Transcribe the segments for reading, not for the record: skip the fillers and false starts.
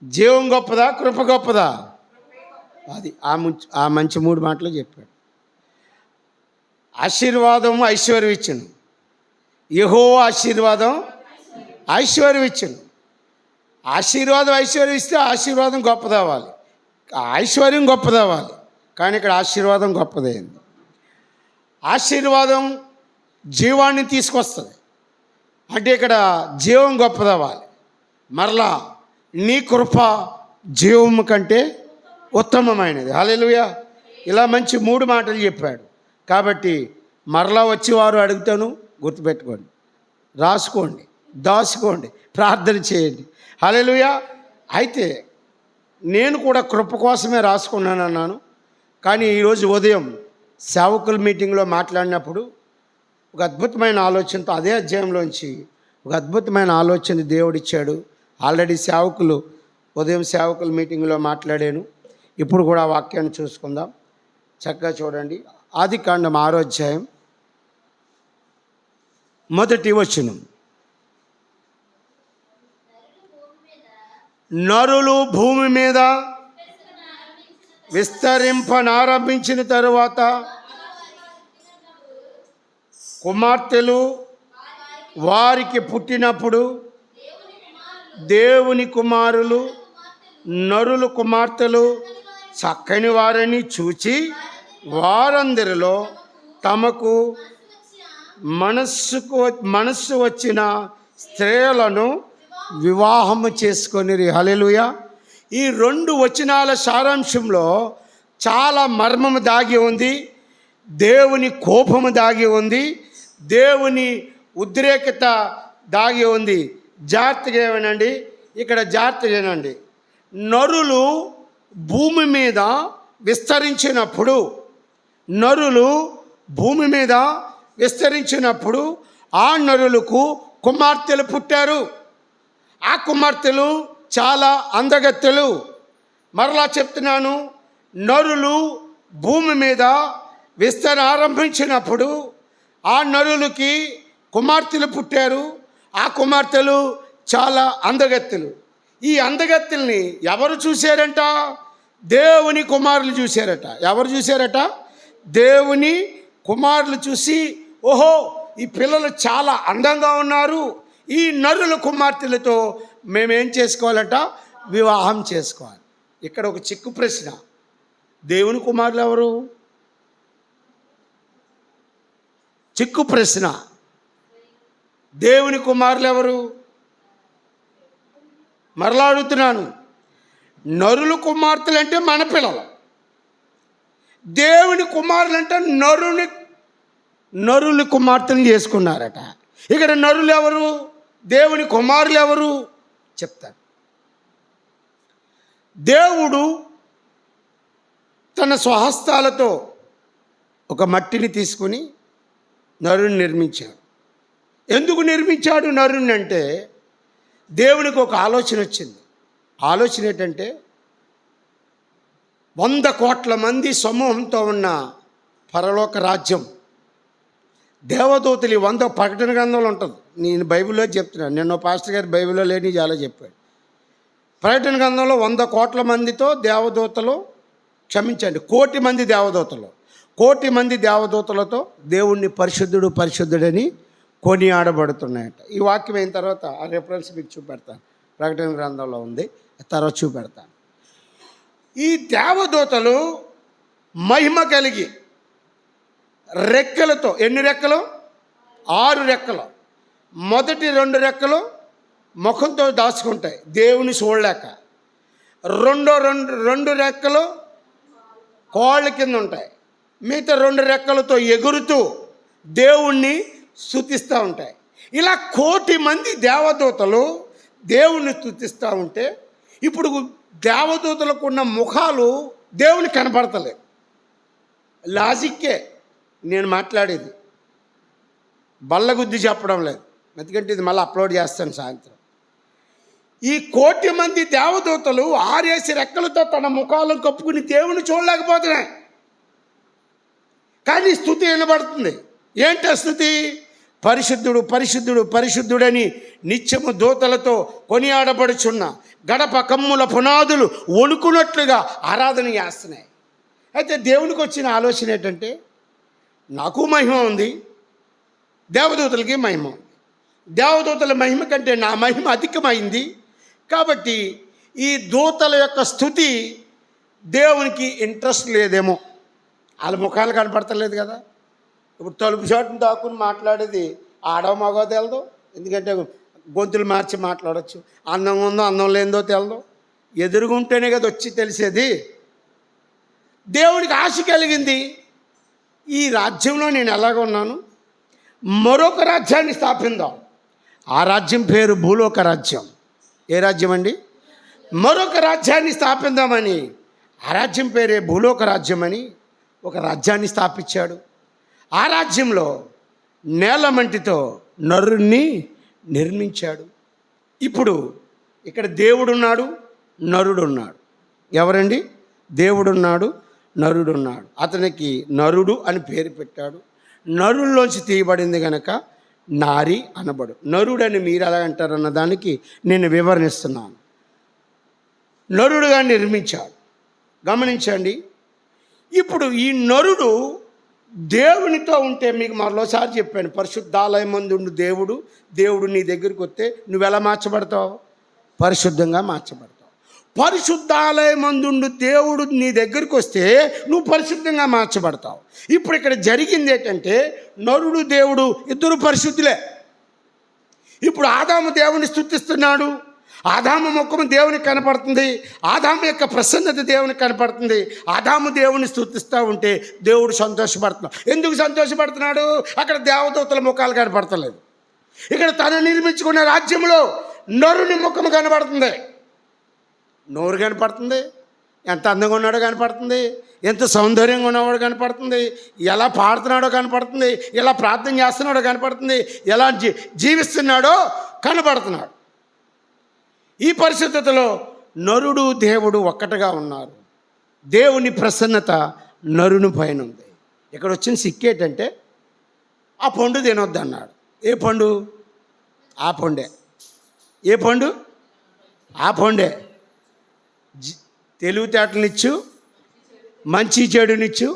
జీవం గొప్పదా, కృప గొప్పదా? అది ఆ మంచి 3 మాటలు చెప్పాడు. ఆశీర్వాదం ఐశ్వర్యం ఇచ్చును. యెహోవా ఆశీర్వాదం ఐశ్వర్యం ఇచ్చును. ఆశీర్వాదం ఐశ్వర్యం ఇస్తే ఆశీర్వాదం గొప్పదవ్వాలి, ఐశ్వర్యం గొప్పదవ్వాలి. కానీ ఇక్కడ ఆశీర్వాదం గొప్పదైంది. ఆశీర్వాదం జీవాన్ని తీసుకొస్తుంది, అంటే ఇక్కడ జీవం గొప్పదవ్వాలి. మరలా నీ కృప జీవము కంటే ఉత్తమమైనది. హల్లెలూయా. ఇలా మంచి 3 మాటలు చెప్పాడు. కాబట్టి మరలా వచ్చేవారు అడుగుతాను, గుర్తుపెట్టుకోండి, రాసుకోండి, దాచుకోండి, ప్రార్థన చేయండి. హల్లెలూయా. అయితే నేను కూడా కృప కోసమే రాసుకున్నాను అన్నాను. కానీ ఈరోజు ఉదయం సేవకుల మీటింగ్లో మాట్లాడినప్పుడు ఒక అద్భుతమైన ఆలోచనతో అదే అధ్యాయంలోంచి ఒక అద్భుతమైన ఆలోచన దేవుడిచ్చాడు. ఆల్రెడీ ఉదయం సేవకుల మీటింగ్లో మాట్లాడాను. ఇప్పుడు కూడా ఆ వాక్యాన్ని చూసుకుందాం. చక్కగా చూడండి. ఆదికాండం 6వ అధ్యాయం 1వ వచనం. నరులు భూమి మీద విస్తరింపనారంభించిన తరువాత కుమార్తెలు వారికి పుట్టినప్పుడు దేవుని కుమారులు నరుల కుమార్తెలు చక్కని వారిని చూచి వారందరిలో తమకు మనస్సు వచ్చిన స్త్రీలను వివాహము చేసుకొనిరి. హల్లెలూయా. ఈ 2 వచనాల సారాంశంలో చాలా మర్మము దాగి ఉంది, దేవుని కోపము దాగి ఉంది, దేవుని ఉద్రేకత దాగి ఉంది. జాగ్రత్తగా ఏమనండి, ఇక్కడ జాగ్రత్తగా ఏనండి. నరులు భూమి మీద విస్తరించినప్పుడు ఆ నరులకు కుమార్తెలు పుట్టారు. ఆ కుమార్తెలు చాలా అందగత్తెలు. మరలా చెప్తున్నాను, నరులు భూమి మీద ఆరంభించినప్పుడు ఆ నరులకి కుమార్తెలు పుట్టారు. ఆ కుమార్తెలు చాలా అందగత్తెలు. ఈ అందగత్తెల్ని ఎవరు చూశారంట? దేవుని కుమారులు చూశారట. ఎవరు చూశారట? దేవుని కుమారులు చూసి, ఓహో, ఈ పిల్లలు చాలా అందంగా ఉన్నారు, ఈ నరుల కుమార్తెలతో మేమేం చేసుకోవాలంట? వివాహం చేసుకోవాలి. ఇక్కడ ఒక చిక్కు ప్రశ్న, దేవుని కుమారులు ఎవరు? చిక్కు ప్రశ్న, దేవుని కుమారులు ఎవరు? మరలా అడుగుతున్నాను. నరుల కుమార్తెలు అంటే మన పిల్లలు, దేవుని కుమారులు అంటే నరుల కుమార్తెలు చేసుకున్నారట. ఇక్కడ నరులు ఎవరు? దేవుని కుమారులు ఎవరు? చెప్తాను. దేవుడు తన స్వహస్తాలతో ఒక మట్టిని తీసుకుని నరుని నిర్మించాడు. ఎందుకు నిర్మించాడు నరుని అంటే, దేవునికి ఒక ఆలోచన వచ్చింది. ఆలోచన ఏంటంటే, 100 కోట్ల మంది సమూహంతో ఉన్న పరలోక రాజ్యం, దేవదూతలు 100 ప్రకటన గ్రంథంలో ఉంటుంది. నేను బైబిల్లో చెప్తున్నాను, నిన్న పాస్టర్ గారు బైబిల్లో లేని చాలా చెప్పాడు. ప్రకటన గ్రంథంలో 100 కోట్ల మందితో దేవదూతలు, క్షమించండి, 1 కోటి మంది దేవదూతలు, 1 కోటి మంది దేవదూతలతో దేవుణ్ణి పరిశుద్ధుడని కొనియాడబడుతున్నాయట. ఈ వాక్యం అయిన తర్వాత ఆ రెఫరెన్స్ మీకు చూపెడతాను. ప్రకటన గ్రంథంలో ఉంది, తర్వాత చూపెడతాను. ఈ దేవదూతలు మహిమ కలిగి రెక్కలతో, ఎన్ని రెక్కలు? 6 రెక్కలు. మొదటి 2 రెక్కలు ముఖంతో దాచుకుంటాయి, దేవుని చూడలేక. రెండు రెక్కలు కోళ్ళ కింద ఉంటాయి. మిగతా 2 రెక్కలతో ఎగురుతూ దేవుణ్ణి స్తుతిస్తూ ఉంటాయి. ఇలా 1 కోటి మంది దేవదూతలు దేవుణ్ణి స్తుతిస్తూ ఉంటే, ఇప్పుడు దేవదూతలకు ఉన్న ముఖాలు దేవుని కనపడతలేదు. లాజిక్కే నేను మాట్లాడేది, బల్లగుద్ది చెప్పడం లేదు. ఎందుకంటే ఇది మళ్ళీ అప్లోడ్ చేస్తాను సాయంత్రం. ఈ 1 కోటి మంది దేవదూతలు 6 రెక్కలతో తన ముఖాలను కప్పుకుని దేవుని చూడలేకపోతున్నాయి. కానీ స్తుతి వినబడుతుంది. ఏంటి స్తుతి? పరిశుద్ధుడు పరిశుద్ధుడు పరిశుద్ధుడని నిత్యము దూతలతో కొనియాడబడుచున్న గడప కమ్ముల పునాదులు వణుకున్నట్లుగా ఆరాధన చేస్తున్నాయి. అయితే దేవునికి వచ్చిన ఆలోచన ఏంటంటే, నాకు మహిమ ఉంది, దేవదూతలకి మహిమ ఉంది. దేవదూతల మహిమ కంటే నా మహిమ అధికమైంది. కాబట్టి ఈ దూతల యొక్క స్థుతి దేవునికి ఇంట్రెస్ట్ లేదేమో. వాళ్ళ ముఖాలు కనపడతలేదు కదా. ఇప్పుడు తలుపు చాటును దాక్కుని మాట్లాడేది ఆడవ మగో తెలదు. ఎందుకంటే గొంతులు మార్చి మాట్లాడచ్చు. అందం ఉందో అందం లేదో తెలదు. ఎదురుగుంటేనే కదా వచ్చి తెలిసేది. దేవుడికి ఆశ కలిగింది, ఈ రాజ్యంలో నేను ఎలాగ ఉన్నాను, మరొక రాజ్యాన్ని స్థాపిద్దాం. ఆ రాజ్యం పేరు భూలోక రాజ్యం. ఏ రాజ్యం అండి? మరొక రాజ్యాన్ని స్థాపిద్దామని, ఆ రాజ్యం పేరే భూలోక రాజ్యం అని ఒక రాజ్యాన్ని స్థాపించాడు. ఆ రాజ్యంలో నేలమంటితో నరుణ్ణి నిర్మించాడు. ఇప్పుడు ఇక్కడ దేవుడున్నాడు, నరుడున్నాడు. ఎవరండి? దేవుడున్నాడు, నరుడున్నాడు. అతనికి నరుడు అని పేరు పెట్టాడు. నరుల్లోంచి తీయబడింది కనుక నారి అనబడు. నరుడని మీరు ఎలా అంటారన్న దానికి నేను వివరణిస్తున్నాను. నరుడుగా నిర్మించాడు. గమనించండి. ఇప్పుడు ఈ నరుడు దేవునితో ఉంటే, మీకు మరోసారి చెప్పాను, పరిశుద్ధాలయం మందు ఉండు దేవుడు. దేవుడు నీ దగ్గరికి వస్తే నువ్వు ఎలా మార్చబడతావు? పరిశుద్ధంగా మార్చబడతావు. పరిశుద్ధాలయం మందుండు దేవుడు నీ దగ్గరికి వస్తే నువ్వు పరిశుద్ధంగా మార్చబడతావు. ఇప్పుడు ఇక్కడ జరిగింది ఏంటంటే, నరుడు దేవుడు ఇద్దరు పరిశుద్ధులే. ఇప్పుడు ఆదాము దేవుని స్తుతిస్తున్నాడు. ఆదాము ముఖము దేవునికి కనపడుతుంది. ఆదాము యొక్క ప్రసన్నత దేవునికి కనపడుతుంది. ఆదాము దేవుని స్తుతిస్తూ ఉంటే దేవుడు సంతోషపడుతున్నాడు. ఎందుకు సంతోషపడుతున్నాడు? అక్కడ దేవదూతల ముఖాలు కనపడతలేదు. ఇక్కడ తను నిర్మించుకున్న రాజ్యంలో నరుని ముఖము కనపడుతుంది. నోరు కనపడుతుంది. ఎంత అందంగా ఉన్నాడో కనపడుతుంది. ఎంత సౌందర్యంగా ఉన్నవాడో కనపడుతుంది. ఎలా పాడుతున్నాడో కనపడుతుంది. ఎలా ప్రార్థన చేస్తున్నాడో కనపడుతుంది. ఎలా జీవిస్తున్నాడో కనపడుతున్నాడు. ఈ పరిశుద్ధతలో నరుడు దేవుడు ఒక్కటిగా ఉన్నారు. దేవుని ప్రసన్నత నరుని పైన ఉంది. ఇక్కడ వచ్చిన సిక్కేటంటే, ఆ పండు తినొద్దు అన్నాడు. ఏ పండు? ఆ పండే. ఏ పండు? ఆ పండే. తెలివితేటలనిచ్చు, మంచి చెడునిచ్చు,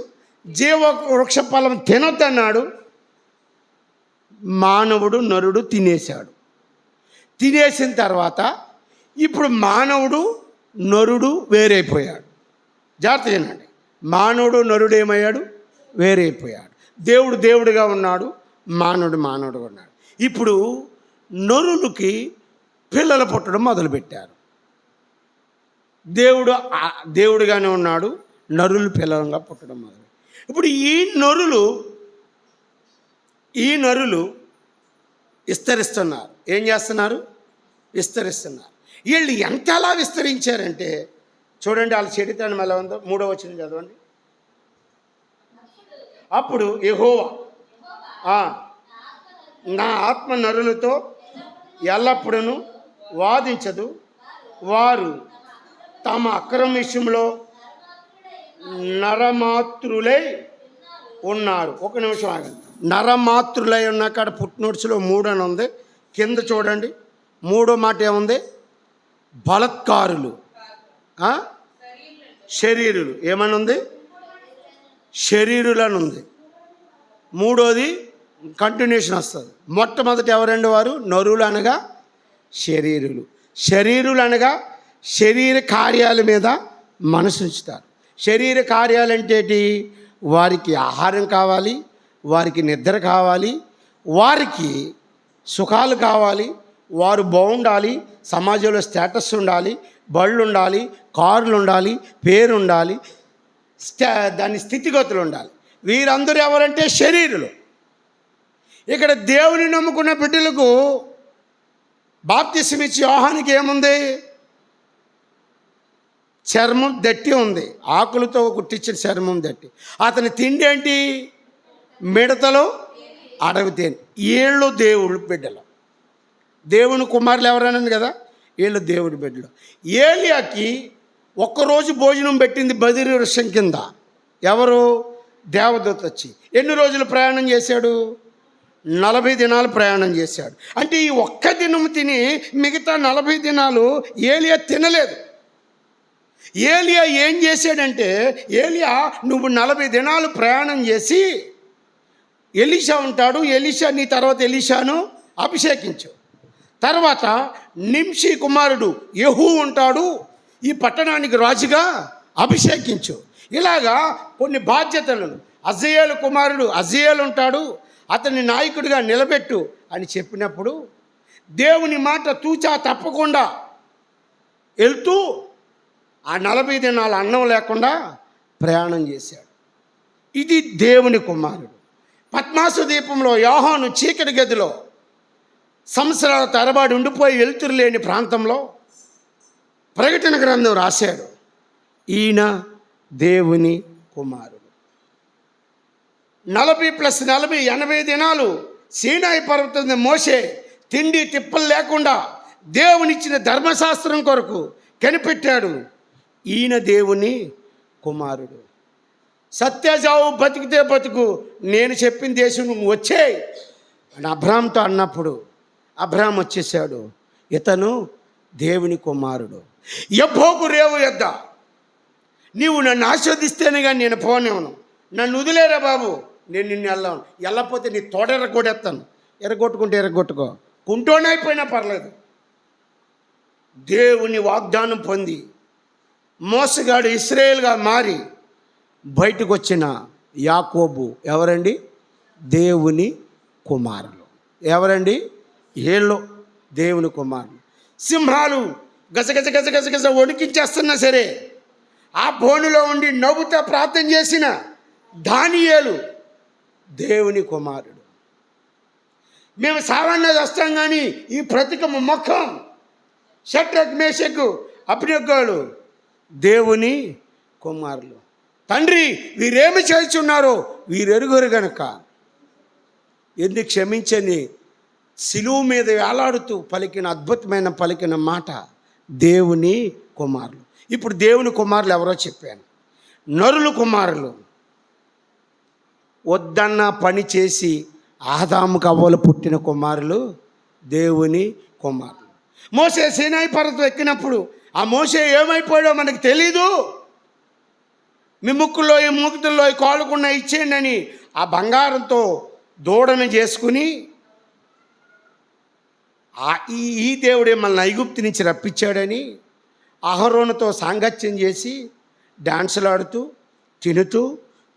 జీవ వృక్ష ఫలం తినొద్దన్నాడు. మానవుడు నరుడు తినేశాడు. తినేసిన తర్వాత ఇప్పుడు మానవుడు నరుడు వేరైపోయాడు. జాగ్రత్త వినండి. మానవుడు నరుడు ఏమయ్యాడు? వేరైపోయాడు. దేవుడు దేవుడిగా ఉన్నాడు, మానవుడు మానవుడుగా ఉన్నాడు. ఇప్పుడు నరునికి పిల్లలు పుట్టడం మొదలుపెట్టారు. దేవుడు దేవుడిగానే ఉన్నాడు, నరులు పిల్లలుగా పుట్టడం మొదలు. ఇప్పుడు ఈ నరులు విస్తరిస్తున్నారు. ఏం చేస్తున్నారు? విస్తరిస్తున్నారు. వీళ్ళు ఎంతలా విస్తరించారంటే చూడండి, వాళ్ళ చరిత్రను ఎలా ఉందో. 3వ వచనం చదవండి. అప్పుడు యెహోవా నా ఆత్మ నరులతో ఎల్లప్పుడూ వాదించదు, వారు తమ అక్రమ విషయంలో నరమాతృలై ఉన్నారు. ఒక నిమిషం ఆగండి. నరమాతృలై ఉన్న కాడ పుట్టినోట్స్లో 3 అని ఉంది. కింద చూడండి, 3వ మాట ఏముంది? బలత్కారులు, శరీరులు. ఏమని ఉంది? శరీరులు అని ఉంది. 3వది కంటిన్యూషన్ వస్తుంది. మొట్టమొదటి ఎవరండి? వారు నరులు అనగా శరీరులు. శరీరులు అనగా శరీర కార్యాల మీద మనసు ఉంచుతారు. శరీర కార్యాలంటే ఏంటి? వారికి ఆహారం కావాలి, వారికి నిద్ర కావాలి, వారికి సుఖాలు కావాలి, వారు బాగుండాలి, సమాజంలో స్టేటస్ ఉండాలి, బళ్ళు ఉండాలి, కార్లు ఉండాలి, పేరు ఉండాలి, దాని స్థితిగతులు ఉండాలి. వీరందరూ ఎవరంటే శరీరులు. ఇక్కడ దేవుని నమ్ముకున్న బిడ్డలకు బాప్తిసం ఇచ్చి యోహానికి ఏముంది? చర్మం దట్టి ఉంది, ఆకులతో కుట్టించిన చర్మం దట్టి. అతని తిండి ఏంటి? మిడతలు, అడవి తేనె. వీళ్ళు దేవుడు బిడ్డలు. దేవుని కుమారులు ఎవరన్నది కదా, వీళ్ళు దేవుడి బిడ్డలు. ఏలియాకి ఒక్కరోజు భోజనం పెట్టింది బదిరి వృక్షం కింద. ఎవరు? దేవదూత వచ్చి. ఎన్ని రోజులు ప్రయాణం చేశాడు? 40 దినాలు ప్రయాణం చేశాడు. అంటే ఈ ఒక్క దినం తిని మిగతా 40 దినాలు ఏలియా తినలేదు. ఏలియా ఏం చేశాడంటే, ఏలియా నువ్వు 40 దినాలు ప్రయాణం చేసి ఎలీషా ఉంటాడు, ఎలీషా నీ తర్వాత ఎలీషాను అభిషేకించు. తర్వాత నింషి కుమారుడు యెహూ ఉంటాడు, ఈ పట్టణానికి రాజుగా అభిషేకించు. ఇలాగా కొన్ని బాధ్యతలను, అజయేలు కుమారుడు అజయేలు ఉంటాడు, అతన్ని నాయకుడిగా నిలబెట్టు అని చెప్పినప్పుడు దేవుని మాట తూచా తప్పకుండా వెళ్తూ ఆ 40 దినాలు అన్నం లేకుండా ప్రయాణం చేశాడు. ఇది దేవుని కుమారుడు. పద్మాసు దీపంలో యోహాను చీకటి గదిలో సంవత్సరాల తరబడి ఉండిపోయి వెలుతురు లేని ప్రాంతంలో ప్రకటన గ్రంథం రాశాడు. ఈయన దేవుని కుమారుడు. 40 + 40 80 దినాలు సీనాయి పర్వతం మోసే తిండి తిప్పలు లేకుండా దేవునిచ్చిన ధర్మశాస్త్రం కొరకు కనిపెట్టాడు. ఈయన దేవుని కుమారుడు. సత్యజావు బతికితే బతుకు, నేను చెప్పిన దేశం నువ్వు వచ్చేయి అని అబ్రాహాంతో అన్నప్పుడు అబ్రాహాం వచ్చేసాడు. ఇతను దేవుని కుమారుడు. యబ్బోకు రేవు యొద్ద నీవు నన్ను ఆస్వాదిస్తేనే కానీ నేను పోనేవను, నన్ను వదిలేరా బాబు, నేను నిన్ను వెళ్ళకపోతే నీ తోట ఎరగొట్టేస్తాను. ఎరగొట్టుకుంటే ఎరగొట్టుకో, కుంటోనైపోయినా పర్లేదు. దేవుని వాగ్దానం పొంది మోసగాడు ఇశ్రాయేలుగా మారి బయటకు వచ్చిన యాకోబు ఎవరండి? దేవుని కుమారులు. ఎవరండి? ఏళ్ళు దేవుని కుమారులు. సింహాలు గజగజ గజగజ గజ వణికించేస్తున్నా సరే ఆ బోనులో ఉండి నవ్వుతా ప్రార్థన చేసిన దానియేలు దేవుని కుమారుడు. మేము సామాన్య వస్తాం కానీ ఈ ప్రతికము మొక్కం షడ్రక్ మేషకు అబ్దెనెగోలు దేవుని కుమారులు. తండ్రి వీరేమి చేస్తున్నారో వీరెరుగురు గనుక ఎందుకు క్షమించని సిలువ మీద వేలాడుతూ పలికిన మాట దేవుని కుమారులు. ఇప్పుడు దేవుని కుమారులు ఎవరో చెప్పాను. నరుల కుమారులు వద్దన్న పని చేసి ఆదాముకు అవ్వలు పుట్టిన కుమారులు దేవుని కుమారులు. మోసే సీనాయి పర్వతం ఎక్కినప్పుడు ఆ మోసే ఏమైపోయాడో మనకు తెలీదు. మీ ముక్కుల్లో ఈ మూకుతుల్లో ఈ కాలుకున్న ఇచ్చేయండి అని ఆ బంగారంతో దూడను చేసుకుని ఈ దేవుడే మనల్ని ఐగుప్తు నుంచి రప్పించాడని అహరోనుతో సాంగత్యం చేసి డాన్సులు ఆడుతూ తినుతూ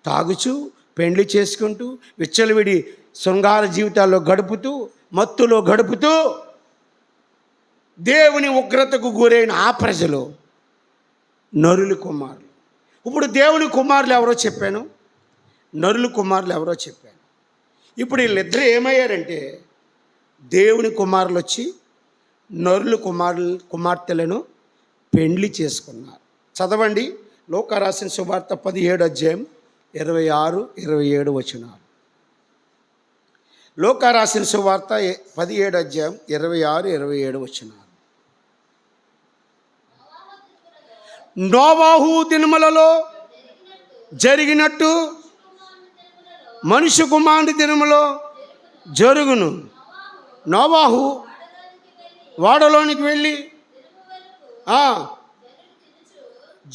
తాగుచూ పెండ్లి చేసుకుంటూ విచ్చలవిడి శృంగార జీవితాల్లో గడుపుతూ మత్తులో గడుపుతూ దేవుని ఉగ్రతకు గురైన ఆ ప్రజలు నరుల కుమారులు. ఇప్పుడు దేవుని కుమారులు ఎవరో చెప్పాను, నరుల కుమారులు ఎవరో చెప్పాను. ఇప్పుడు వీళ్ళిద్దరూ ఏమయ్యారంటే దేవుని కుమారులు వచ్చి నరుల కుమార్తెలను పెండ్లి చేసుకున్నారు. చదవండి లూకా రాసిన సువార్త 17:26-27 వచనాలు. లూకా రాసిన సువార్త 17:26-27 వచనాలు. నోవాహు దినములలో జరిగినట్టు మనుష్య కుమారుని దినములో జరుగును. నోవాహు వాడలోనికి వెళ్ళి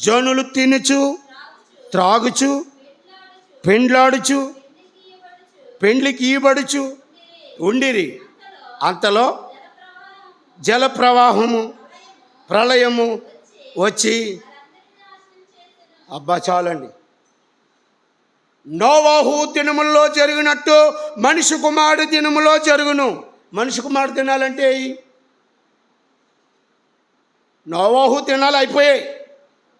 జనులు తినుచు త్రాగుచు పెండ్లాడుచు పెండ్లికి ఈబడుచు ఉండిరి. అంతలో జల ప్రవాహము ప్రళయము వచ్చి అబ్బా చాలండి. నోవాహు దినముల్లో జరిగినట్టు మనిషి కుమారుడు దినములో జరుగును. మనిషి కుమారుడు దినాలంటే నోవాహు దినాలు అయిపోయాయి.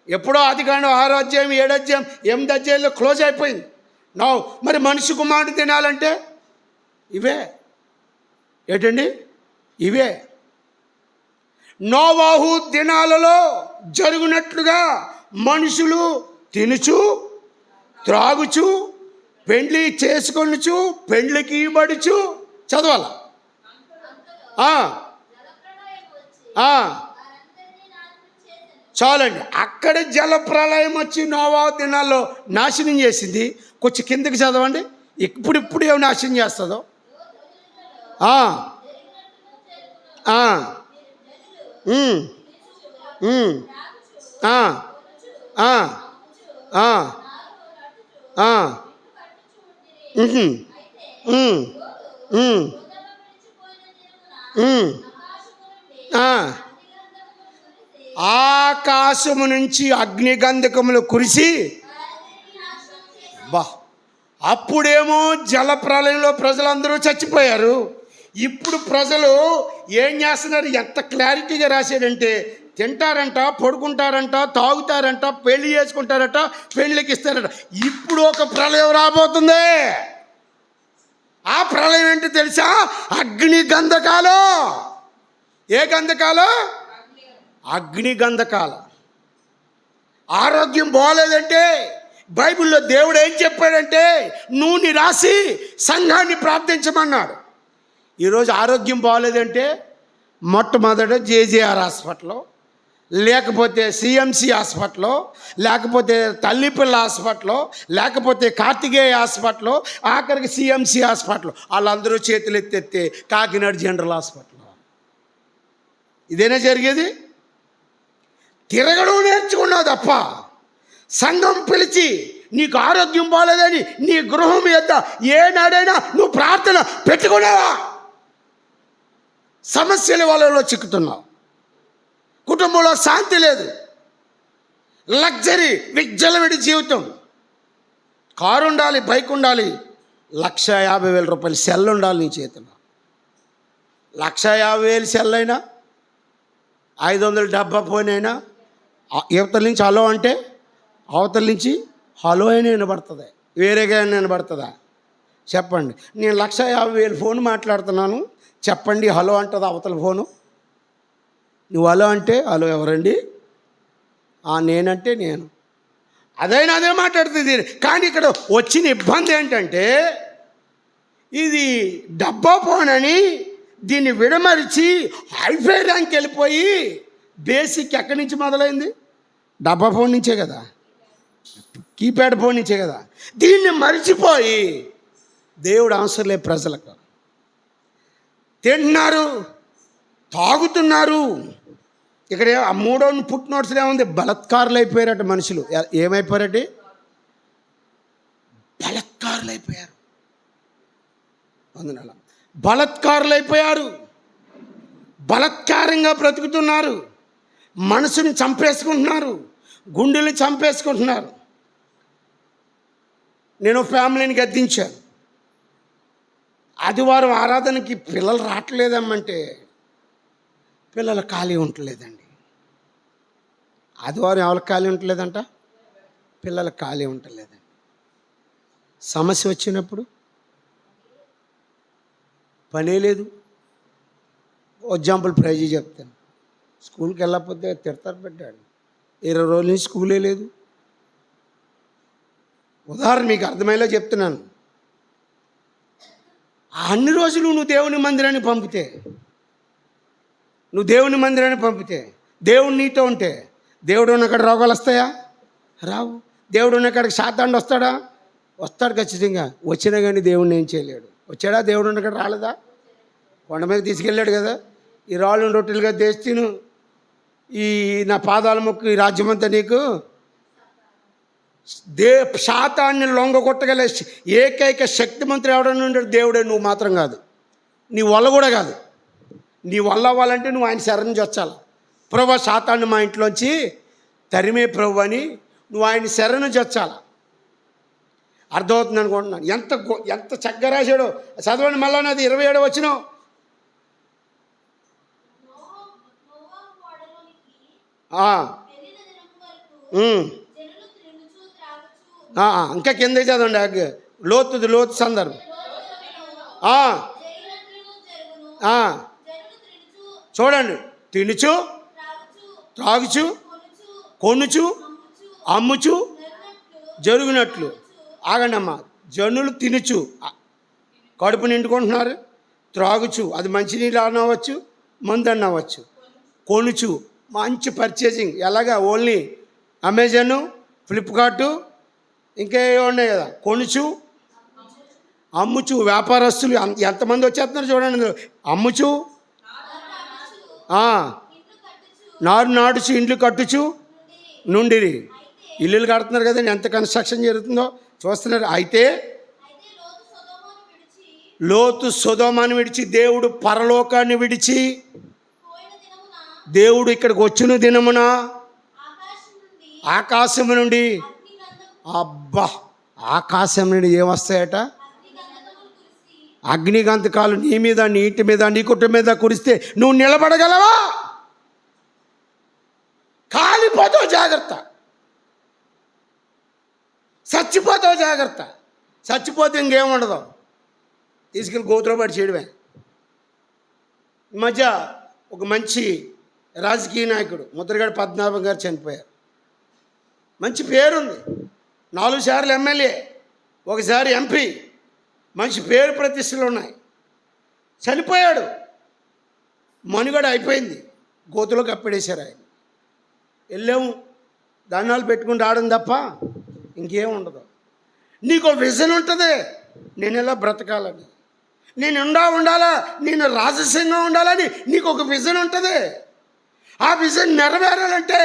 ఎప్పుడో ఆదికాండం 6వ అధ్యాయం 7వ అధ్యాయం 8వ అధ్యాయంలో క్లోజ్ అయిపోయింది. మరి మనిషి కుమారుడు దినాలంటే ఇవే ఏంటండి? ఇవే నోవాహు దినాలలో జరుగునట్లుగా మనుషులు తినుచు త్రాగుచు పెండ్లి చేసుకొనుచు పెండ్లికి ఇవ్వబడుచు. చదవాల చాలండి. అక్కడ జల ప్రళయం వచ్చి నోవాహు దినాల్లో నాశనం చేసింది. కొంచెం కిందకి చదవండి. ఇప్పుడు ఏమి నాశనం చేస్తుందో ఆ, ఆ, ఉమ్, ఉమ్, ఆ, ఆ, ఆ, ఆ, ఉహుం, ఉమ్, ఉమ్, ఉమ్, ఆ. ఆకాశము నుంచి అగ్నిగంధకములు కురిసి బా అప్పుడేమో జల ప్రళయంలో ప్రజలందరూ చచ్చిపోయారు. ఇప్పుడు ప్రజలు ఏం చేస్తున్నారు? ఎంత క్లారిటీగా రాశాడంటే, తింటారంట, పడుకుంటారంట, తాగుతారంట, పెళ్లి చేసుకుంటారట, పెళ్లికి ఇస్తారట. ఇప్పుడు ఒక ప్రళయం రాబోతుంది. ఆ ప్రళయం ఏంటో తెలుసా? అగ్ని గంధకాలు. ఏ గంధకాలు? అగ్ని గంధకాలు. ఆరోగ్యం బాగోలేదంటే బైబిల్లో దేవుడు ఏం చెప్పాడంటే, నూనె రాసి సంఘాన్ని ప్రార్థించమన్నాడు. ఈరోజు ఆరోగ్యం బాగోలేదంటే మొట్టమొదట జేజేఆర్ హాస్పిటల్లో, లేకపోతే సిఎంసి హాస్పిటల్లో, లేకపోతే తల్లిపిల్ల హాస్పిటల్లో, లేకపోతే కార్తికేయ హాస్పిటల్లో, ఆఖరికి సిఎంసి హాస్పిటల్. వాళ్ళందరూ చేతులు ఎత్తెత్తే కాకినాడ జనరల్ హాస్పిటల్లో. ఇదేనా జరిగేది? తిరగడం నేర్చుకున్నావు తప్ప సంఘం పిలిచి నీకు ఆరోగ్యం బాగలేదని నీ గృహం యొక్క ఏనాడైనా నువ్వు ప్రార్థన పెట్టుకున్నావా? సమస్యల వలలో చిక్కుతున్నావు. కుటుంబంలో శాంతి లేదు. లగ్జరీ విజ్జలవిడి జీవితం. కారు ఉండాలి, బైక్ ఉండాలి, 1,50,000 రూపాయలు సెల్ ఉండాలి నీ చేతిలో. 1,50,000 సెల్ అయినా, 500 డబ్బా పోయినైనా, యువతల నుంచి హలో అంటే అవతల నుంచి హలో అయినా వినబడుతుంది, వేరేగా వినబడుతుందా? చెప్పండి. నేను 1,50,000 ఫోన్ మాట్లాడుతున్నాను, చెప్పండి హలో అంటుంది అవతల ఫోను. నువ్వు హలో అంటే హలో ఎవరండి? నేనంటే నేను. అదైనా అదే మాట్లాడుతుంది. కానీ ఇక్కడ వచ్చిన ఇబ్బంది ఏంటంటే, ఇది డబ్బా ఫోన్ అని దీన్ని విడమరిచి హైఫై ర్యాంక్ వెళ్ళిపోయి బేసిక్ ఎక్కడి నుంచి మొదలైంది? డబ్బా ఫోన్ నుంచే కదా, కీప్యాడ్ ఫోన్ నుంచే కదా. దీన్ని మరిచిపోయి దేవుడు అవసరం లేదు ప్రజలకు. తింటున్నారు, తాగుతున్నారు. ఇక్కడ ఆ మూడో పుట్ నోట్స్లో ఏముంది? బలత్కారులు అయిపోయారట మనుషులు. ఏమైపోయారట? బలత్కారులు అయిపోయారు. వందనాల బలత్కారులు అయిపోయారు. బలత్కారంగా బ్రతుకుతున్నారు. మనసుని చంపేసుకుంటున్నారు, గుండెల్ని చంపేసుకుంటున్నారు. నేను ఫ్యామిలీని గద్దించాను. ఆదివారం ఆరాధనకి పిల్లలు రావట్లేదమ్మంటే పిల్లలు ఖాళీ ఉండలేదండి. ఆదివారం ఎవరికి ఖాళీ ఉండలేదంట? పిల్లలకు ఖాళీ ఉండలేదండి. సమస్య వచ్చినప్పుడు పనే లేదు. ఎగ్జాంపుల్ ప్రైజ్ చెప్తాను. స్కూల్కి వెళ్ళకపోతే తిడతారు పెట్టాడు. 20 రోజుల నుంచి స్కూలే లేదు. ఉదాహరణ మీకు అర్థమయ్యేలా చెప్తున్నాను. అన్ని రోజులు నువ్వు దేవుని మందిరాన్ని పంపితే దేవుడు నీతో ఉంటే, దేవుడు ఉన్నక్కడ రోగాలు వస్తాయా? రావు. దేవుడు ఉన్నకాడికి సాతానుడు వస్తాడా? వస్తాడు ఖచ్చితంగా. వచ్చినా కానీ దేవుడిని ఏం చేయలేడు. వచ్చాడా? దేవుడు ఉన్నక్కడ రాలేదా? కొండ మీద తీసుకెళ్ళాడు కదా. ఈ రాళ్ళు రొట్టెలుగా తెచ్చిను, ఈ నా పాదాల మొక్కు, ఈ రాజ్యమంతా నీకు. సాతాన్ని లొంగగొట్టగల ఏకైక శక్తిమంతుడు ఎవడన్నా ఉంటాడు? దేవుడే. నువ్వు మాత్రం కాదు, నీ వల్ల కూడా కాదు. నీ వల్ల అవ్వాలంటే నువ్వు ఆయన శరణు చొచ్చాలి. ప్రభు సాతాన్ని మా ఇంట్లోంచి తరిమే ప్రభు అని నువ్వు ఆయన శరణు చొచ్చాలి. అర్థమవుతుంది అనుకుంటున్నాను. ఎంత చక్కగా రాశాడో చదవండి. మళ్ళా నాది 27 వచనం. ఇంకా కింద చదవండి. లోతు సందర్భం. చూడండి. తినుచు, త్రాగుచు, కొనుచు, అమ్ముచు జరుగునట్లు. ఆగండి అమ్మా. జనులు తినుచు కడుపు నిండుకుంటున్నారు, త్రాగుచు అది మంచినీళ్ళు అనవచ్చు, మందు అన్నవచ్చు, కొనుచు మంచి పర్చేసింగ్. ఎలాగా? ఓన్లీ అమెజాను, ఫ్లిప్కార్టు, ఇంకా ఏమో ఉన్నాయి కదా. కొనుచు, అమ్ముచు వ్యాపారస్తులు ఎంతమంది వచ్చేస్తున్నారు చూడండి ఇందులో. అమ్ముచు, నారు నాటుచు, ఇండ్లు కట్టుచు నుండిరి. ఇల్లులు కడుతున్నారు కదండి, ఎంత కన్స్ట్రక్షన్ జరుగుతుందో చూస్తున్నారు. అయితే లోతు సొదొమను విడిచి, దేవుడు పరలోకాన్ని విడిచి, దేవుడు ఇక్కడికి వచ్చిన దినమున ఆకాశం నుండి, అబ్బా, ఆకాశం నుండి ఏమొస్తాయట? అగ్నిగంధకాలు నీ మీద, నీ ఇంటి మీద, నీ కుటుంబం మీద కురిస్తే నువ్వు నిలబడగలవా? కాలిపోతావు, జాగ్రత్త. చచ్చిపోతావు, జాగ్రత్త. చచ్చిపోతే ఇంకేముండదు, తీసుకెళ్ళి గోతులో పడి చేయడమే. ఈ మధ్య ఒక మంచి రాజకీయ నాయకుడు ముద్రగడ పద్మనాభం గారు చనిపోయారు. మంచి పేరుంది, 4 సార్లు ఎమ్మెల్యే, ఒకసారి ఎంపీ, మంచి పేరు ప్రతిష్టలు ఉన్నాయి. చనిపోయాడు, మనుగడ అయిపోయింది, గోతులోకి అప్పడేశారు ఆయన. వెళ్ళాము, దండాలు పెట్టుకుని రావడం తప్ప ఇంకేం ఉండదు. నీకు విజన్ ఉంటుంది, నేను ఎలా బ్రతకాలని, నేను ఉండాలా, నేను రాజసంగా ఉండాలని నీకు ఒక విజన్ ఉంటుంది. ఆ విజన్ నెరవేరాలంటే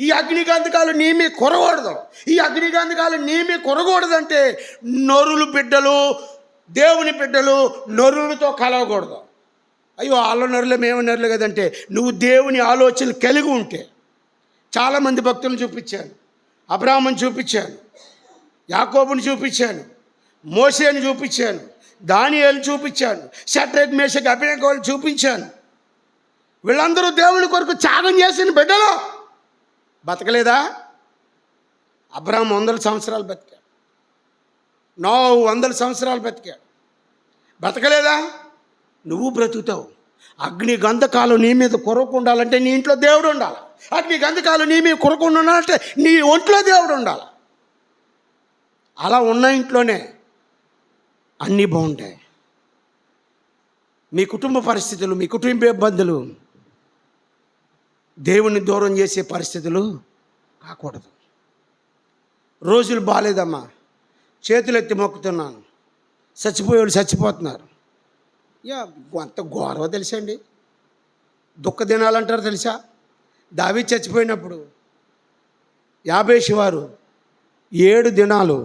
ఈ అగ్నిగంధకాలు నీ మీద కొరకూడదు. ఈ అగ్నిగంధకాలు నీ మీద కొరకూడదంటే నరులు బిడ్డలు, దేవుని బిడ్డలు నరులతో కలవకూడదు. అయ్యో వాళ్ళ నరులు మేము నరులు కదంటే, నువ్వు దేవుని ఆలోచనలు కలిగి ఉంటే. చాలామంది భక్తులను చూపించాను, అబ్రాహాముని చూపించాను, యాకోబుని చూపించాను, మోషేని చూపించాను, దానియేలుని చూపించాను, షడ్రక్ మేషక్ అబేద్నెగోని చూపించాను. వీళ్ళందరూ దేవుని కొరకు త్యాగం చేసిన బిడ్డలు. బతకలేదా? అబ్రాహాం 100 సంవత్సరాలు బతికాడు, నోవహు 100 సంవత్సరాలు బతికాడు. బతకలేదా? నువ్వు బ్రతుకుతావు. అగ్ని గంధకాలు నీ మీద కొరకుండాలంటే నీ ఇంట్లో దేవుడు ఉండాలి. అగ్ని గంధకాలు నీ మీద కొరకుండా ఉండాలంటే నీ ఒంట్లో దేవుడు ఉండాలి. అలా ఉన్న ఇంట్లోనే అన్నీ బాగుంటాయి. మీ కుటుంబ పరిస్థితులు, మీ కుటుంబ ఇబ్బందులు దేవుని దూరం చేసే పరిస్థితులు కాకూడదు. రోజులు బాగాలేదమ్మా, చేతులు ఎత్తి మొక్కుతున్నాను, చచ్చిపోయేవాళ్ళు చచ్చిపోతున్నారు. అంత ఘోరవ తెలుసండి. దుఃఖ దినాలు అంటారు తెలుసా? దావీదు చచ్చిపోయినప్పుడు యాబేషు వారు 7 దినాలు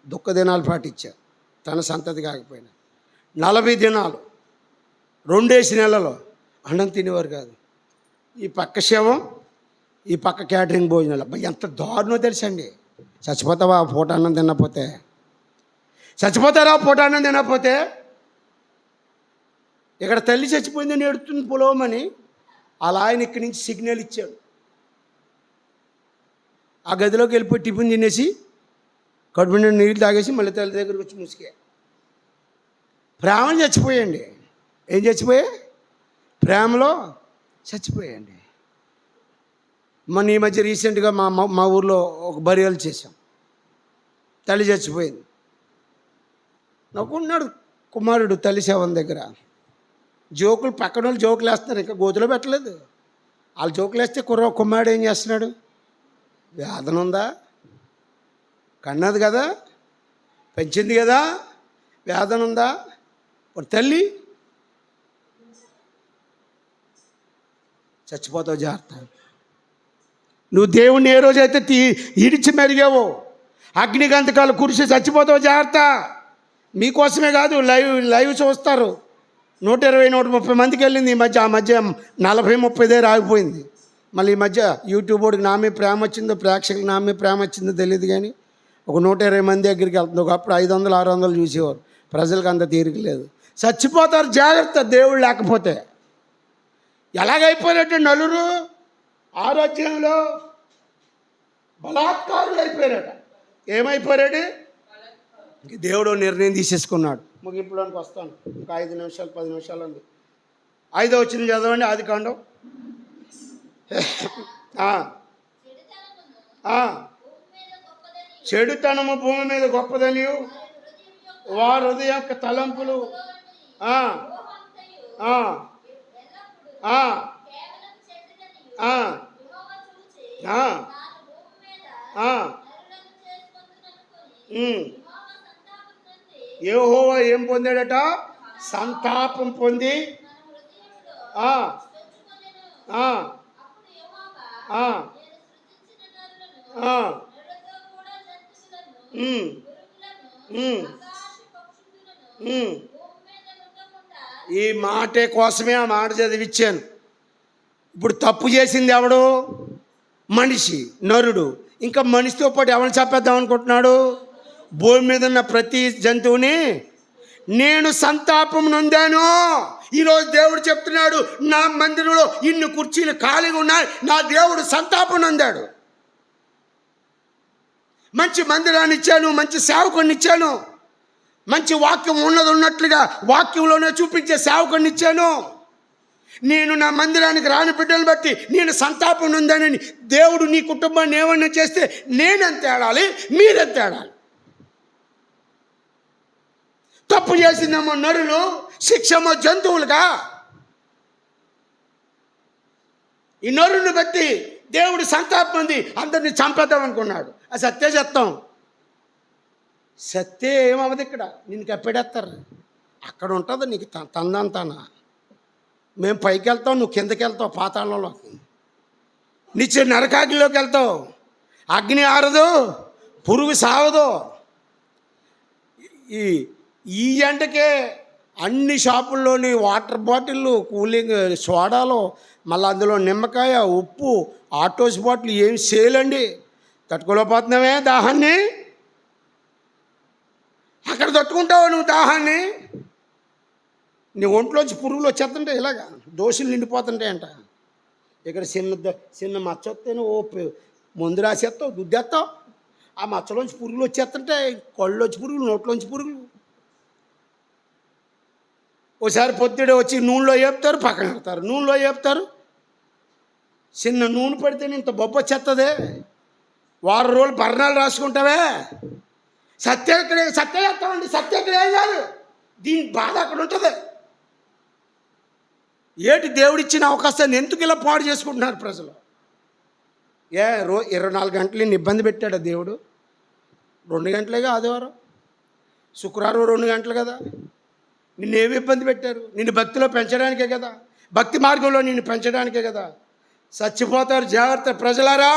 దుఃఖ దినాలు పాటించారు, తన సంతతి కాకపోయినా. 40 దినాలు 2 నెలలో అన్నం తినేవారు కాదు. ఈ పక్క శవం, ఈ పక్క క్యాటరింగ్ భోజనాలు. అబ్బాయి ఎంత దారుణో తెలుసండి. చచ్చిపోతావా పూట అన్నం తినకపోతే? చచ్చిపోతారా పూట అన్నం తినకపోతే? ఇక్కడ తల్లి చచ్చిపోయిందని ఏడుతుంది పొలవమని అలా ఆయన ఇక్కడి నుంచి సిగ్నల్ ఇచ్చాడు. ఆ గదిలోకి వెళ్ళిపోయి టిఫిన్ తినేసి కడుపు నిండా నీళ్ళు తాగేసి మళ్ళీ తల్లి దగ్గరికి వచ్చి ముసిగా. ప్రేమలో చచ్చిపోయండి. ఏం చచ్చిపోయాయి? ప్రేమలో చచ్చిపోయండి. మన ఈ మధ్య రీసెంట్గా మా ఊర్లో ఒక బరియలు చేశాం. తల్లి చచ్చిపోయింది. నవ్వుకున్నాడు కుమారుడు తల్లి శవం దగ్గర. జోకులు పక్కన వాళ్ళు జోకులు వేస్తున్నారు, ఇంకా గోతులో పెట్టలేదు. వాళ్ళు జోకులు వేస్తే కుమారుడు ఏం చేస్తున్నాడు? వేదన ఉందా? కన్నది కదా, పెంచింది కదా, వేదన ఉందా? తల్లి చచ్చిపోతావు, జాగ్రత్త. నువ్వు దేవుణ్ణి ఏ రోజైతే ఇడిచి మెరిగావో అగ్నిగంధకాలు కురిసి చచ్చిపోతావు, జాగ్రత్త. మీకోసమే కాదు, లైవ్ చూస్తారు. 120, 130 మందికి వెళ్ళింది ఈ మధ్య. ఆ మధ్య 40-30 దగ్గర ఆగిపోయింది. మళ్ళీ ఈ మధ్య యూట్యూబ్ వాడికి నా మీద ప్రేమ వచ్చిందో, ప్రేక్షకులకు నా మీద ప్రేమ వచ్చిందో తెలియదు కానీ ఒక 120 మంది దగ్గరికి వెళ్తుంది. ఒకప్పుడు 500-600 చూసేవారు. ప్రజలకు అంత తీరిక లేదు. చచ్చిపోతారు, జాగ్రత్త. దేవుడు లేకపోతే ఎలాగైపోయినట్టు నలుగురు ఆరోగ్యంలో బలాత్కారులు అయిపోయారట. ఏమైపోయాడు? దేవుడు నిర్ణయం తీసేసుకున్నాడు. ముగింపులోనికి వస్తాను, ఇంకా 5 నిమిషాలు 10 నిమిషాలు ఉంది. 5వ వచనం చదవండి, ఆదికాండం. చెడుతనము భూమి మీద గొప్పదని వారి హృదయ యొక్క తలంపులు యెహోవా ఏం పొందాడట? సంతాపం పొంది ఆ, ఆ, ఆ, ఆ, ఉమ్, ఉమ్, ఉమ్. ఈ మాటే కోసమే ఆ మాట చదివిచ్చాను. ఇప్పుడు తప్పు చేసింది ఎవడు? మనిషి, నరుడు. ఇంకా మనిషితో పాటు ఎవరిని చంపేద్దాం అనుకుంటున్నాడు? భూమి మీద ఉన్న ప్రతి జంతువుని నేను సంతాపం నొందాను. ఈరోజు దేవుడు చెప్తున్నాడు, నా మందిరంలో ఇన్ని కుర్చీలు ఖాళీగా ఉన్నాయి, నా దేవుడు సంతాపం నొందాడు. మంచి మందిరాన్ని ఇచ్చాను, మంచి సేవకుని ఇచ్చాను, మంచి వాక్యం ఉన్నది ఉన్నట్లుగా వాక్యంలోనే చూపించే సేవకుని ఇచ్చాను. నేను నా మందిరానికి రాని బిడ్డలు బట్టి నేను సంతాపం ఉందానని దేవుడు నీ కుటుంబాన్ని ఏమన్నా చేస్తే నేనెంత ఏడాలి, మీరెంత ఏడాలి? తప్పు చేసిందేమో నరులు, శిక్షమో జంతువులుగా. ఈ నరుని బట్టి దేవుడు సంతాపం ఉంది, అందరినీ చంపేద్దాం అనుకున్నాడు. అది సత్య చెప్తాం. సత్తే ఏమవదు, ఇక్కడ నిన్ను కప్పెడేస్తారు. అక్కడ ఉంటుంది నీకు తందంతానా. మేము పైకి వెళ్తాం, నువ్వు కిందకి వెళ్తావు పాతాళంలోకి. నిత్య నరకాగ్నిలోకి వెళ్తావు. అగ్ని ఆరదు, పురుగు సావదు. ఈ ఎండకే అన్ని షాపుల్లోని వాటర్ బాటిళ్ళు, కూలింగ్ సోడాలు, మళ్ళీ అందులో నిమ్మకాయ, ఉప్పు, ఆటోస్ బాటిల్ ఏమి సేలండి. తట్టుకోలేకపోతున్నావే దాహాన్ని. అక్కడ తట్టుకుంటావా నువ్వు దాహాన్ని? నీ ఒంట్లోంచి పురుగులు వచ్చేస్తుంటే ఇలాగా దోషులు నిండిపోతుంటాయంట. ఇక్కడ చిన్న మచ్చ వస్తేనే మందు రాసేస్తావు, దుద్దేస్తావు. ఆ మచ్చలోంచి పురుగులు వచ్చేస్తుంటే కళ్ళొచ్చి పురుగులు, నోట్లోంచి పురుగులు. ఒకసారి పొద్దుడే వచ్చి నూనెలో వేపుతారు, పక్కన పెడతారు. నూనెలో వేపుతారు, చిన్న నూనె పడితేనే ఇంత బొబ్బ వచ్చేస్తుంది. వారం రోజులు బర్ణాలు రాసుకుంటావే. సత్యేస్తామండి, సత్యక్కడ ఏం కాదు. దీని బాధ అక్కడ ఉంటుంది. ఏటి దేవుడిచ్చిన అవకాశాన్ని ఎందుకు ఇలా పాడు చేసుకుంటున్నారు ప్రజలు? 24 గంటలు నిన్ను ఇబ్బంది పెట్టాడు దేవుడు. 2 గంటలేగా ఆదివారం, శుక్రవారం 2 గంటలు కదా. నిన్నేమి ఇబ్బంది పెట్టారు? నిన్ను భక్తిలో పెంచడానికే కదా, భక్తి మార్గంలో నిన్ను పెంచడానికే కదా. చచ్చిపోతారు, జాగ్రత్త ప్రజలారా.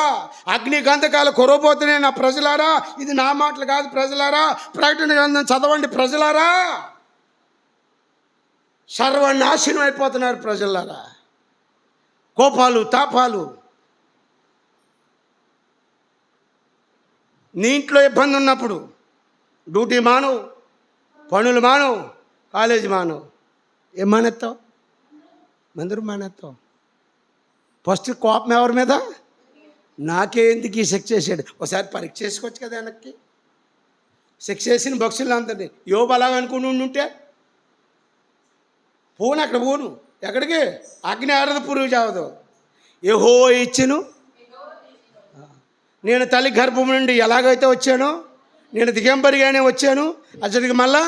అగ్ని గంధకాలు కొరవబోతున్నాయి నా ప్రజలారా. ఇది నా మాటలు కాదు ప్రజలారా, ప్రకటన గ్రంథం చదవండి ప్రజలారా. సర్వనాశనం అయిపోతున్నారు ప్రజలారా. కోపాలు, తాపాలు. నీ ఇంట్లో ఇబ్బంది ఉన్నప్పుడు డ్యూటీ మానవు, పనులు మానవు, కాలేజీ మానవు. ఏం మానేస్తావు? మందిరం మానేస్తావు. ఫస్ట్ కోపం ఎవరి మీద? నాకే ఎందుకు ఈ శిక్ష చేసాడు? ఒకసారి పరీక్ష చేసుకోవచ్చు కదా వెనక్కి. శిక్ష చేసిన భక్తులు అందరినీ యోబు అలాగ అనుకుని ఉంటే పోను, అక్కడ పోను. ఎక్కడికి? అగ్ని ఆరదు, పురుగు చావదు. యెహోవా ఇచ్చెను. నేను తల్లి గర్భం నుండి ఎలాగైతే వచ్చానో, నేను దిగంబరిగానే వచ్చాను. అసలుకి మళ్ళా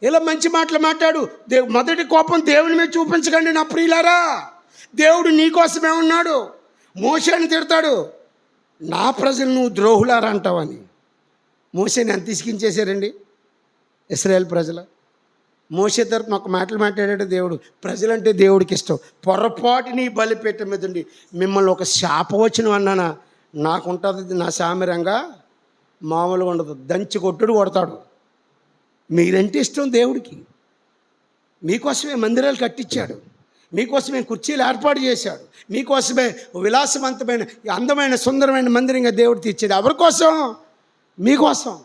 ఇలా మంచి మాటలు మాట్లాడు. మొదటి కోపం దేవుని మీద చూపించకండి నా ప్రియులారా. దేవుడు నీకోసమే ఉన్నాడు. మోషేని తిడతాడు, నా ప్రజలు నువ్వు ద్రోహులారా అంటావని. మోషేని ఎంత ఇసికించేశారండి ఇశ్రాయేల్ ప్రజలు. మోషే తరపున ఒక మాటలు మాట్లాడాడు దేవుడు. ప్రజలంటే దేవుడికి ఇష్టం. పొరపాటుని బలిపీఠం మీద ఉండి మిమ్మల్ని ఒక శాపవచనం అన్నానా, నాకుంటుంది నా సామిరంగా మామూలుగా ఉండదు. దంచి కొట్టుడు కొడతాడు. మీరంటే ఇష్టం దేవుడికి. మీకోసమే మందిరాలు కట్టించాడు, మీకోసమే కుర్చీలు ఏర్పాటు చేశాడు, మీకోసమే విలాసవంతమైన అందమైన సుందరమైన మందిరంగా దేవుడు తీర్చాడు. ఎవరి కోసం? మీకోసం.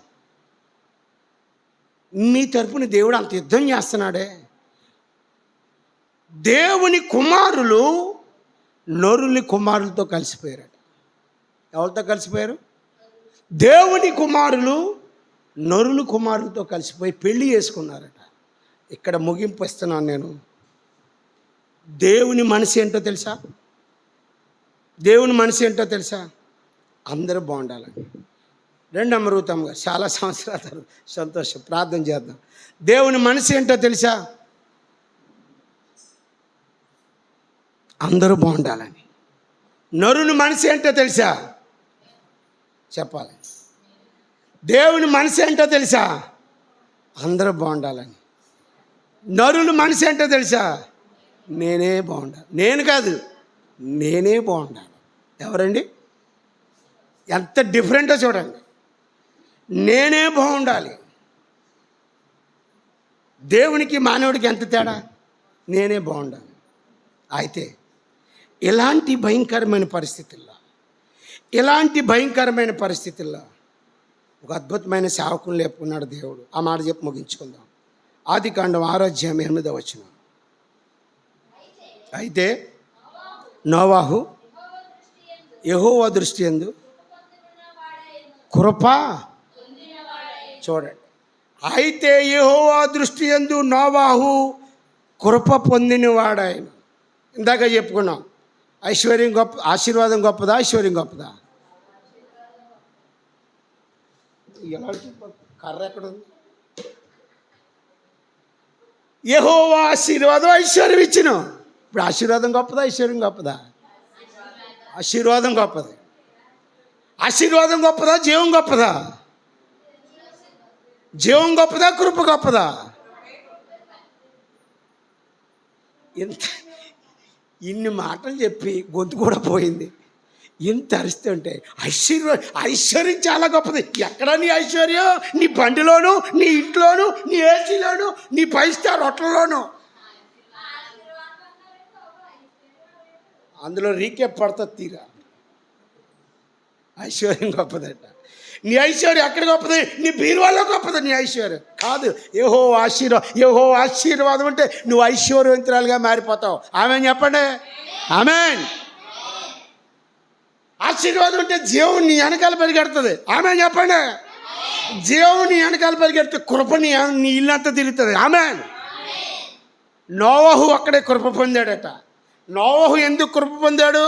మీ తరపున దేవుడు అంత యుద్ధం చేస్తున్నాడే. దేవుని కుమారులు నరుని కుమారులతో కలిసిపోయారట. ఎవరితో కలిసిపోయారు? దేవుని కుమారులు నరుని కుమారులతో కలిసిపోయి పెళ్లి చేసుకున్నారట. ఇక్కడ ముగింపు ఇస్తున్నాను నేను. దేవుని మనసు ఏంటో తెలుసా? దేవుని మనసు ఏంటో తెలుసా? అందరూ బాగుండాలని. అమృతం గారు చాలా సంవత్సరాలు సంతోషం. ప్రార్థన చేద్దాం. దేవుని మనసు ఏంటో తెలుసా? అందరూ బాగుండాలని. నరుని మనసు ఏంటో తెలుసా? చెప్పాలి. దేవుని మనసు ఏంటో తెలుసా? అందరూ బాగుండాలని. నరులు మనిషి అంటే తెలుసా? నేనే బాగుండాలి. నేను కాదు, నేనే బాగుండాలి. ఎవరండి? ఎంత డిఫరెంటో చూడండి. నేనే బాగుండాలి. దేవునికి మానవుడికి ఎంత తేడా? నేనే బాగుండాలి. అయితే ఇలాంటి భయంకరమైన పరిస్థితుల్లో ఒక అద్భుతమైన సేవకుని లేపుకున్నాడు దేవుడు. ఆ మాట చెప్పి ముగించుకుందాం. ఆదికాండం 6:8. అయితే నోవాహు యెహోవా దృష్టి యందు కృప, చూడండి, అయితే యెహోవా దృష్టి యందు నోవాహు కృప పొందినవాడాయను. ఇందాక చెప్పుకున్నాం. ఆశీర్వాదం గొప్పదా? ఐశ్వర్యం గొప్పదా? ఎలాంటి కర్ర ఎక్కడ ఉంది? యెహోవా ఆశీర్వాదం, ఐశ్వర్యం ఇచ్చిన. ఇప్పుడు ఆశీర్వాదం గొప్పదా? ఐశ్వర్యం గొప్పదా? ఆశీర్వాదం గొప్పది. ఆశీర్వాదం గొప్పదా? జీవం గొప్పదా? జీవం గొప్పదా? కృప గొప్పదా? ఇన్ని మాటలు చెప్పి గొంతు కూడా పోయింది. ఇంత అరిస్తుంటే ఐశ్వర్యం చాలా గొప్పది. ఎక్కడ నీ ఐశ్వర్యం? నీ బండిలోను, నీ ఇంట్లోను, నీ ఏసీలోను, నీ 5 స్టార్ హోటల్లోను. అందులో రీకేప్ పడుతుంది తీరా. ఐశ్వర్యం గొప్పదట. నీ ఐశ్వర్యం ఎక్కడ గొప్పది? నీ బీరువాలో గొప్పది నీ ఐశ్వర్యం కాదు. యెహోవా ఆశీర్వాదం అంటే నువ్వు ఐశ్వర్యవంతురాలుగా మారిపోతావు. ఆమెన్ చెప్పండి. ఆమెన్. ఆశీర్వాదం అంటే జీవం నీ వెనకాల పరిగెడుతుంది. ఆమెన్ చెప్పండి. జీవం నీ వెనకాల పరిగెడితే కృప నీ ఇల్లంతా తిరుగుతుంది. ఆమెన్. నోవహు అక్కడే కృప పొందాడట. నోవహు ఎందుకు కృప పొందాడు?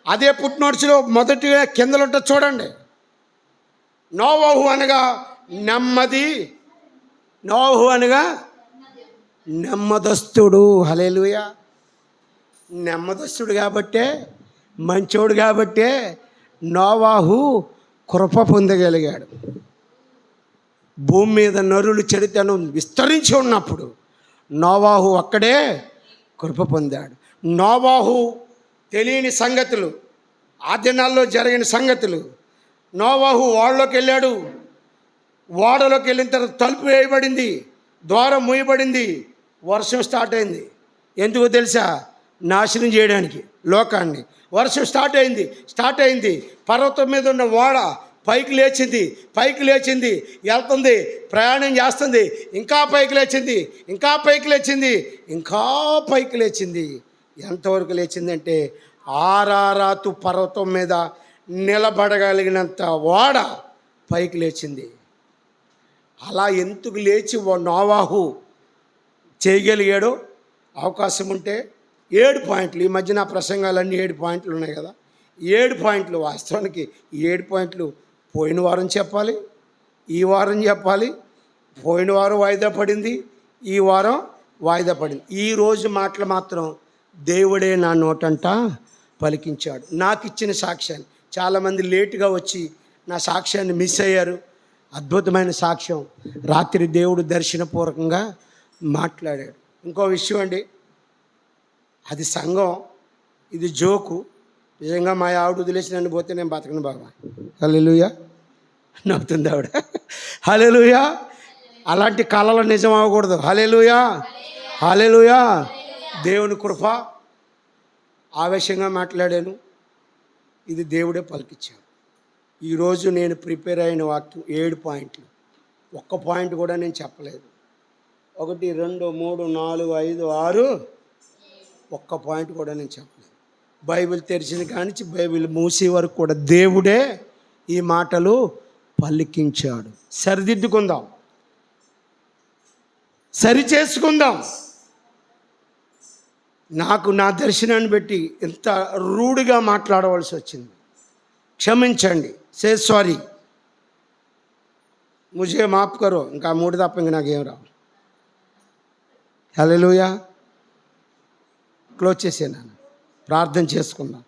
అదే పుట్నోట్స్లో మొదటిగా కిందలు ఉంటుంది చూడండి. నోవహు అనగా నెమ్మది. నోవహు అనగా నెమ్మదస్తుడు. హల్లెలూయా. నెమ్మదస్తుడు కాబట్టే, మంచోడు కాబట్టే నోవహు కృప పొందగలిగాడు. భూమి మీద నరులు చెడుతనం విస్తరించి ఉన్నప్పుడు నోవహు అక్కడే కృప పొందాడు. నోవహు తెలియని సంగతులు, ఆ దినాల్లో జరిగిన సంగతులు. నోవహు ఓడలోకి వెళ్ళాడు. ఓడలోకి వెళ్ళిన తర్వాత తలుపు వేయబడింది, ద్వారం మూయబడింది. వర్షం స్టార్ట్ అయింది. ఎందుకో తెలుసా? నాశనం చేయడానికి లోకాన్ని. వర్షం స్టార్ట్ అయింది. పర్వతం మీద ఉన్న ఓడ పైకి లేచింది, వెళ్తుంది, ప్రయాణం చేస్తుంది. ఇంకా పైకి లేచింది. ఎంతవరకు లేచిందంటే ఆరారాతు పర్వతం మీద నిలబడగలిగినంత ఓడ పైకి లేచింది. అలా ఎందుకు లేచి నోవహు చేయగలిగాడో, అవకాశం ఉంటే 7 పాయింట్లు. ఈ మధ్య నా ప్రసంగాలన్నీ 7 పాయింట్లు ఉన్నాయి కదా. 7 పాయింట్లు. వాస్తవానికి 7 పాయింట్లు పోయిన వారం చెప్పాలి, ఈ వారం చెప్పాలి. పోయిన వారం వాయిదా పడింది, ఈ వారం వాయిదా పడింది. ఈరోజు మాటలు మాత్రం దేవుడే నా నోటంట పలికించాడు. నాకు ఇచ్చిన సాక్ష్యాన్ని చాలామంది లేటుగా వచ్చి నా సాక్ష్యాన్ని మిస్ అయ్యారు. అద్భుతమైన సాక్ష్యం. రాత్రి దేవుడు దర్శనపూర్వకంగా మాట్లాడాడు. ఇంకో విషయం అండి, అది సంఘం, ఇది జోకు. నిజంగా మా ఆవిడ వదిలేసి నన్ను పోతే నేను బతకను బాబా. హల్లెలూయా. నవ్వుతుంది ఆవిడ. హల్లెలూయా. అలాంటి కళలు నిజం అవ్వకూడదు. హల్లెలూయా. దేవుని కృప. ఆవేశంగా మాట్లాడాను, ఇది దేవుడే పలికిచ్చాడు. ఈరోజు నేను ప్రిపేర్ అయిన వాక్యం 7 పాయింట్లు. ఒక్క పాయింట్ కూడా నేను చెప్పలేదు. 1 2 3 4 5 6 ఒక్క పాయింట్ కూడా నేను చెప్పలేదు. బైబిల్ తెరిచిన కానించి బైబిల్ మూసే వరకు కూడా దేవుడే ఈ మాటలు పలికించాడు. సరిదిద్దుకుందాం, సరి చేసుకుందాం. నాకు నా దర్శనాన్ని బట్టి ఎంత రూడ్గా మాట్లాడవలసి వచ్చింది. క్షమించండి. సే సారీ, ముझे మాఫ్ కరో. ఇంకా 3 తప్ప ఇంక నాకేం రావు. హల్లెలూయా. క్లోజ్ చేసేనా? ప్రార్థన చేసుకుందాం.